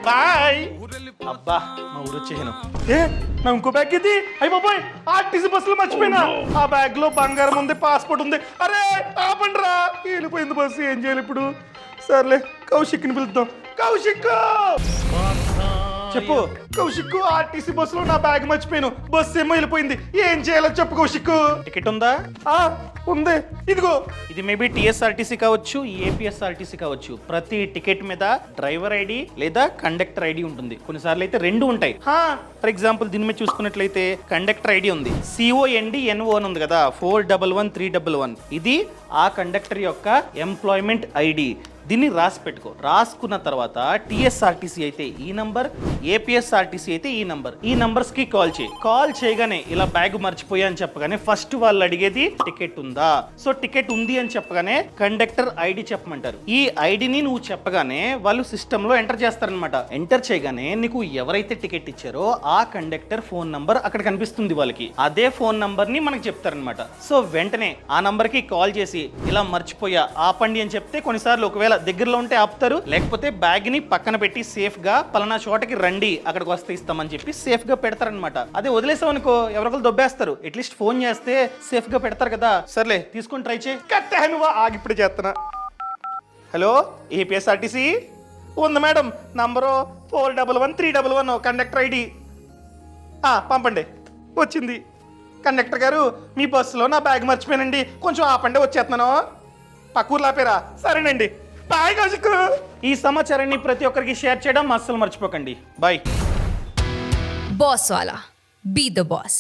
Bye. అబ్బా మా ఊరు వచ్చేసాను. నా ఇంకో బ్యాగ్ ఇది. అయ్యి బాబాయ్ ఆర్టీసీ బస్సులో మర్చిపోయినా. ఆ బ్యాగ్ లో బంగారం ఉంది, పాస్పోర్ట్ ఉంది. అరే ఆపండిరా, వెళ్ళిపోయింది బస్సు. ఏం చేయాలి ఇప్పుడు? సర్లే కౌశిక్ని పిలుద్దాం. కౌశిక్ చెప్పు. కౌశిక్ ఆర్టీసీ బస్సులో నా బ్యాగ్ మర్చిపోయాను. బస్సు ఏమో వెళ్ళిపోయింది. ఏం చేయాలో చెప్పు కౌశిక్. టికెట్ ఉందా? ఉంది, ఇదిగో. ఇది మేబీ టీఎస్ఆర్టీసీ కావచ్చు, ఏపీఎస్ఆర్టీసీ కావచ్చు. ప్రతి టికెట్ మీద డ్రైవర్ ఐడి లేదా కండక్టర్ ఐడి ఉంటుంది. కొన్నిసార్లు అయితే రెండు ఉంటాయి. ఫర్ ఎగ్జాంపుల్ దీని మీద చూసుకున్నట్లయితే కండక్టర్ ఐడి ఉంది, CONDNO అని ఉంది కదా, 411311. ఇది ఆ కండక్టర్ యొక్క ఎంప్లాయ్మెంట్ ఐడి. దీన్ని రాసి పెట్టుకో. రాసుకున్న తర్వాత టీఎస్ఆర్టీసీ అయితే ఈ నంబర్, ఏపీఎస్ఆర్టీసీ అయితే ఈ నంబర్. ఈ నంబర్స్ కి కాల్ చేయి. కాల్ చేయగానే ఇలా బ్యాగ్ మర్చిపోయా అని చెప్పగానే ఫస్ట్ వాళ్ళు అడిగేది టికెట్ ఉందా. సో టికెట్ ఉంది అని చెప్పగానే కండక్టర్ ఐడి చెప్పమంటారు. ఈ ఐడిని నువ్వు చెప్పగానే వాళ్ళు సిస్టమ్ లో ఎంటర్ చేస్తారనమాట. ఎంటర్ చేయగానే నీకు ఎవరైతే టికెట్ ఇచ్చారో ఆ కండక్టర్ ఫోన్ నంబర్ అక్కడ కనిపిస్తుంది వాళ్ళకి. అదే ఫోన్ నంబర్ ని మనకి చెప్తారనమాట. సో వెంటనే ఆ నంబర్ కి కాల్ చేసి ఇలా మర్చిపోయా ఆపండి అని చెప్తే కొన్నిసార్లు ఒకవేళ దగ్గరలో ఉంటే ఆపుతారు, లేకపోతే బ్యాగ్ ని పక్కన పెట్టి సేఫ్ గా పలానా చోటకి రండి అక్కడికి వస్తే ఇస్తామని చెప్పి సేఫ్ గా పెడతారనమాట. అదే వదిలేసాం అనుకో ఎవరికలు దొబ్బేస్తారు. అట్లీస్ట్ ఫోన్ చేస్తే సేఫ్ గా పెడతారు కదా. సర్లే తీసుకొని ట్రై చేయి. కట్టే నువ్వు ఆగిప్పుడు చేస్తున్నా. హలో ఏపీఎస్ఆర్టీసీ ఉంది మేడం, నంబరు 411311 కండక్టర్ ఐడి. పంపండి. వచ్చింది. కండక్టర్ గారు మీ బస్సులో నా బ్యాగ్ మర్చిపోయానండి, కొంచెం ఆపండి వచ్చేస్తున్నాను. పక్కూరు లాపేరా? సరేనండి. బాయ్ కౌశిక్. ఈ సమాచారాన్ని ప్రతి ఒక్కరికి షేర్ చేయడం అస్సలు మర్చిపోకండి. బాయ్. బాస్ వాలా, బీ ద బాస్.